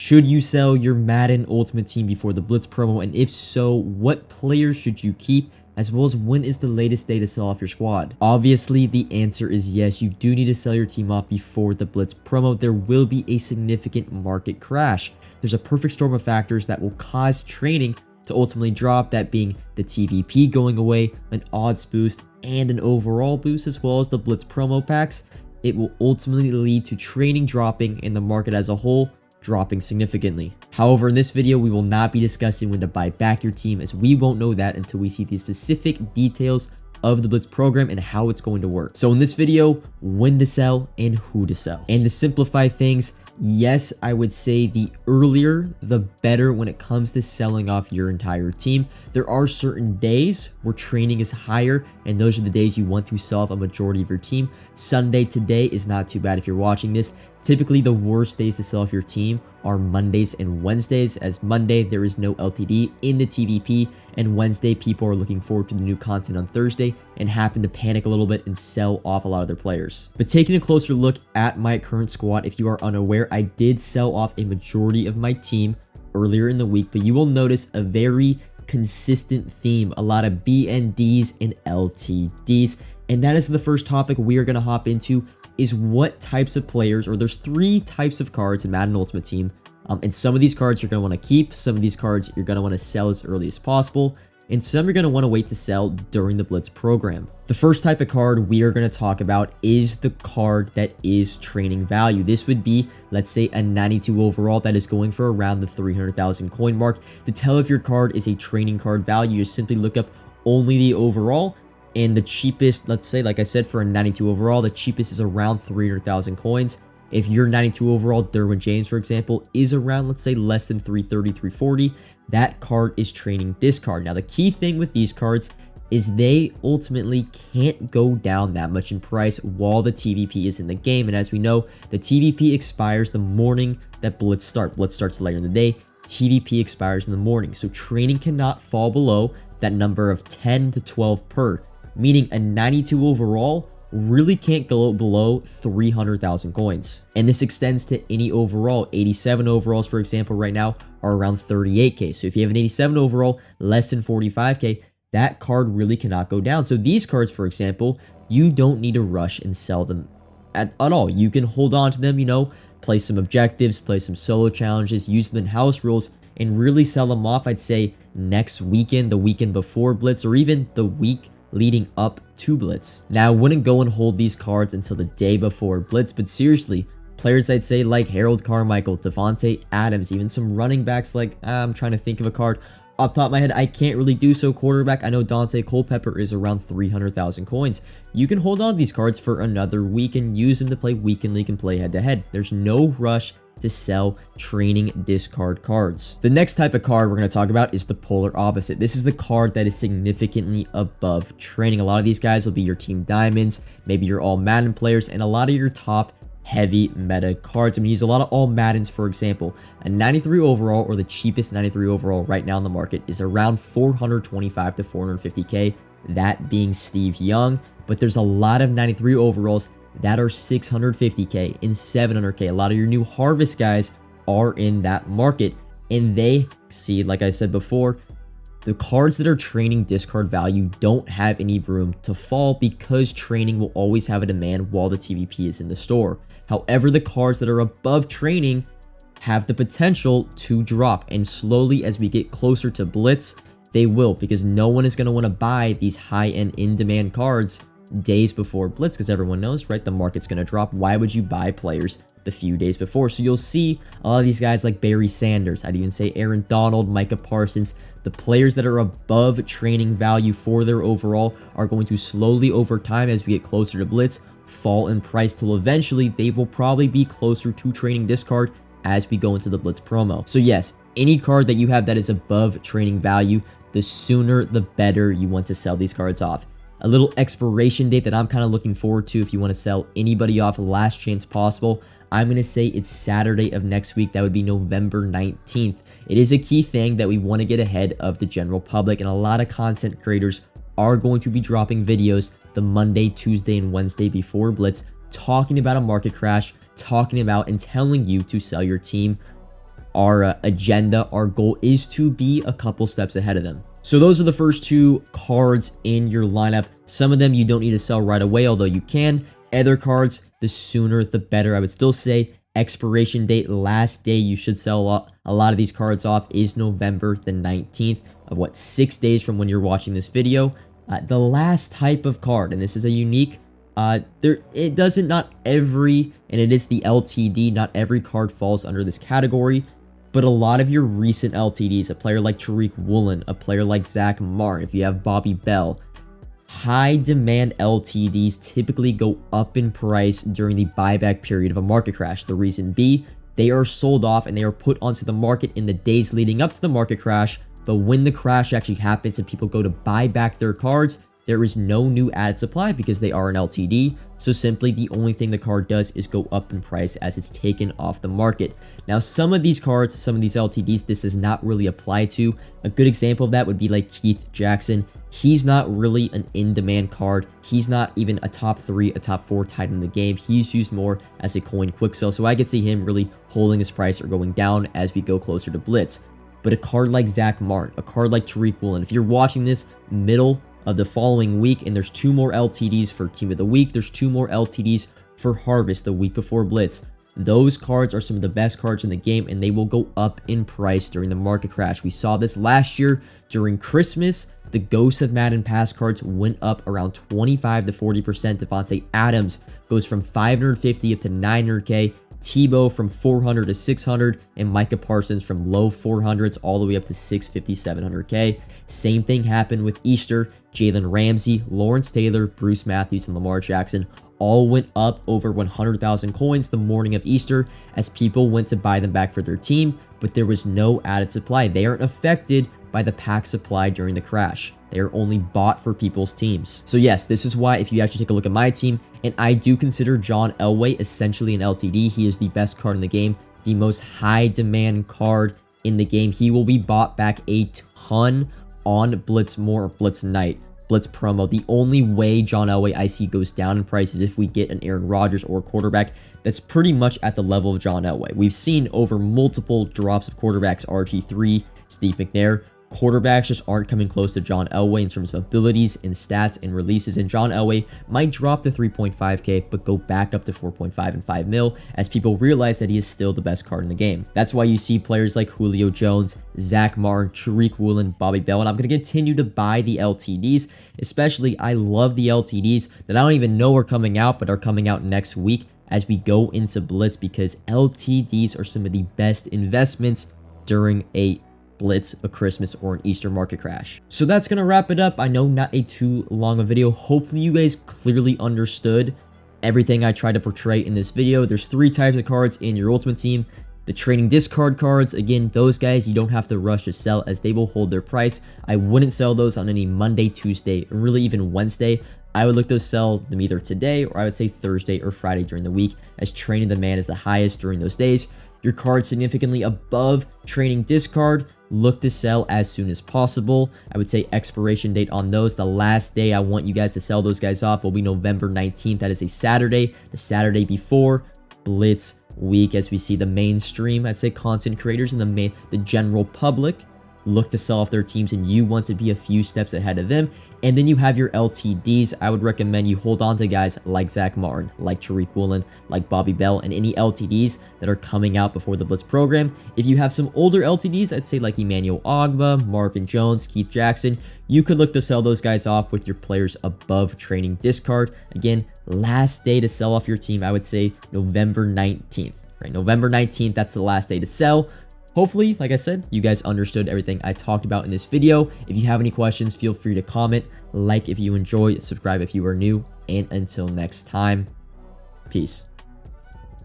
Should you sell your Madden Ultimate Team before the Blitz promo? And if so, what players should you keep? As well as when is the latest day to sell off your squad? Obviously, the answer is yes. You do need to sell your team off before the Blitz promo. There will be a significant market crash. There's a perfect storm of factors that will cause training to ultimately drop, that being the TVP going away, an odds boost, and an overall boost, as well as the Blitz promo packs. It will ultimately lead to training dropping and the market as a whole dropping significantly. However, in this video, we will not be discussing when to buy back your team, as we won't know that until we see the specific details of the Blitz program and how it's going to work. So in this video, when to sell and who to sell. And to simplify things, yes, I would say the earlier, the better when it comes to selling off your entire team. There are certain days where training is higher, and those are the days you want to sell off a majority of your team. Sunday today is not too bad if you're watching this. Typically, the worst days to sell off your team are Mondays and Wednesdays, as Monday, there is no LTD in the TVP, and Wednesday, people are looking forward to the new content on Thursday and happen to panic a little bit and sell off a lot of their players. But taking a closer look at my current squad, if you are unaware, I did sell off a majority of my team earlier in the week, but you will notice a very consistent theme, a lot of BNDs and LTDs, and that is the first topic we are going to hop into, is what types of players, or there's 3 types of cards in Madden Ultimate Team, and some of these cards you're going to want to keep, some of these cards you're going to want to sell as early as possible, and some you're going to want to wait to sell during the Blitz program. The first type of card we are going to talk about is the card that is training value. This would be, let's say, a 92 overall that is going for around the 300,000 coin mark. To tell if your card is a training card value, you just simply look up only the overall, and the cheapest, let's say, like I said, for a 92 overall, the cheapest is around 300,000 coins. If your 92 overall Derwin James, for example, is around, let's say, less than 330, 340, that card is training this card. Now, the key thing with these cards is they ultimately can't go down that much in price while the TVP is in the game. And as we know, the TVP expires the morning that Blitz starts. Blitz starts later in the day. TVP expires in the morning. So training cannot fall below that number of 10 to 12 per. Meaning a 92 overall really can't go below 300,000 coins. And this extends to any overall. 87 overalls, for example, right now are around 38k. So if you have an 87 overall, less than 45k, that card really cannot go down. So these cards, for example, you don't need to rush and sell them at all. You can hold on to them, you know, play some objectives, play some solo challenges, use them in house rules, and really sell them off, I'd say, next weekend, the weekend before Blitz, or even the week leading up to Blitz. Now, I wouldn't go and hold these cards until the day before Blitz, but seriously, players I'd say like Harold Carmichael, Devontae Adams, even some running backs like, I'm trying to think of a card off the top of my head, I can't really do so. Quarterback, I know Dante Culpepper is around 300,000 coins. You can hold on to these cards for another week and use them to play weekend league and play head to head. There's no rush to sell training discard cards. The next type of card we're going to talk about is the polar opposite. This is the card that is significantly above training. A lot of these guys will be your team diamonds, maybe your all Madden players, and a lot of your top heavy meta cards. I'm going to use a lot of all Maddens, for example. A 93 overall, or the cheapest 93 overall right now in the market, is around 425 to 450k, that being Steve Young. But there's a lot of 93 overalls that are 650k and 700k. A lot of your new harvest guys are in that market, and they see, like I said before, the cards that are training discard value don't have any room to fall because training will always have a demand while the TVP is in the store. However, the cards that are above training have the potential to drop, and slowly as we get closer to Blitz, they will, because no one is going to want to buy these high-end in-demand cards days before Blitz, because everyone knows, right, the market's going to drop. Why would you buy players the few days before? So you'll see a lot of these guys like Barry Sanders, I'd even say Aaron Donald, Micah Parsons, the players that are above training value for their overall are going to slowly over time, as we get closer to Blitz, fall in price till eventually they will probably be closer to training discard as we go into the Blitz promo. So yes, any card that you have that is above training value, the sooner the better you want to sell these cards off. A little expiration date that I'm kind of looking forward to if you want to sell anybody off last chance possible, I'm going to say it's Saturday of next week. That would be November 19th. It is a key thing that we want to get ahead of the general public, and a lot of content creators are going to be dropping videos the Monday, Tuesday, and Wednesday before Blitz, talking about a market crash, talking about and telling you to sell your team our agenda, our goal is to be a couple steps ahead of them. So those are the first two cards in your lineup. Some of them you don't need to sell right away, although you can. Other cards, the sooner the better. I would still say expiration date, last day you should sell a lot of these cards off is November the 19th of 6 days from when you're watching this video. The last type of card, and this is a unique, it doesn't, not every, and it is the LTD, not every card falls under this category, but a lot of your recent LTDs, a player like Tariq Woolen, a player like Zach Martin, if you have Bobby Bell, high demand LTDs typically go up in price during the buyback period of a market crash. The reason being, they are sold off and they are put onto the market in the days leading up to the market crash. But when the crash actually happens and people go to buy back their cards, there is no new added supply because they are an LTD. So simply the only thing the card does is go up in price as it's taken off the market. Now, some of these cards, some of these LTDs, this does not really apply to. A good example of that would be like Keith Jackson. He's not really an in-demand card. He's not even a top 3, a top 4 tight in the game. He's used more as a coin quick sell. So I could see him really holding his price or going down as we go closer to Blitz. But a card like Zach Martin, a card like Tariq Woolen, if you're watching this middle of the following week and there's 2 more LTDs for Team of the Week, there's 2 more LTDs for Harvest the week before Blitz. Those cards are some of the best cards in the game and they will go up in price during the market crash. We saw this last year during Christmas. The Ghost of Madden pass cards went up around 25 to 40%. Devontae Adams goes from 550 up to 900K. Tebow from 400 to 600, and Micah Parsons from low 400s all the way up to 650, 700K. Same thing happened with Easter. Jalen Ramsey, Lawrence Taylor, Bruce Matthews, and Lamar Jackson all went up over 100,000 coins the morning of Easter as people went to buy them back for their team, but there was no added supply. They aren't affected by the pack supply during the crash. They are only bought for people's teams. So yes, this is why if you actually take a look at my team, and I do consider John Elway essentially an LTD. He is the best card in the game, the most high demand card in the game. He will be bought back a ton on Blitz Night, Blitz promo. The only way John Elway I see goes down in price is if we get an Aaron Rodgers or a quarterback that's pretty much at the level of John Elway. We've seen over multiple drops of quarterbacks, RG3, Steve McNair. Quarterbacks just aren't coming close to John Elway in terms of abilities and stats and releases, and John Elway might drop to 3.5K but go back up to 4.5 and 5 mil as people realize that he is still the best card in the game. That's why you see players like Julio Jones, Zach Martin, Tariq Woolen, Bobby Bell, and I'm going to continue to buy the LTDs. Especially, I love the LTDs that I don't even know are coming out but are coming out next week as we go into Blitz, because LTDs are some of the best investments during a Blitz, a Christmas, or an Easter market crash. So that's gonna wrap it up. I know not a too long a video. Hopefully you guys clearly understood everything I tried to portray in this video. There's 3 types of cards in your ultimate team. The training discard cards, again, those guys you don't have to rush to sell as they will hold their price. I wouldn't sell those on any Monday, Tuesday, or really even Wednesday. I would look to sell them either today or I would say Thursday or Friday during the week, as training demand is the highest during those days. Your card significantly above training discard, look to sell as soon as possible. I would say expiration date on those, the last day I want you guys to sell those guys off will be November 19th. That is a Saturday, the Saturday before Blitz week, as we see the mainstream, I'd say content creators and the general public look to sell off their teams, and you want to be a few steps ahead of them. And then you have your LTDs. I would recommend you hold on to guys like Zach Martin, like Tariq Woolen, like Bobby Bell, and any LTDs that are coming out before the Blitz program. If you have some older LTDs, I'd say like Emmanuel Ogbah, Marvin Jones, Keith Jackson, you could look to sell those guys off with your players above training discard. Again, last day to sell off your team, I would say November 19th, right? November 19th, that's the last day to sell. Hopefully, like I said, you guys understood everything I talked about in this video. If you have any questions, feel free to comment, like if you enjoyed, subscribe if you are new, and until next time, peace.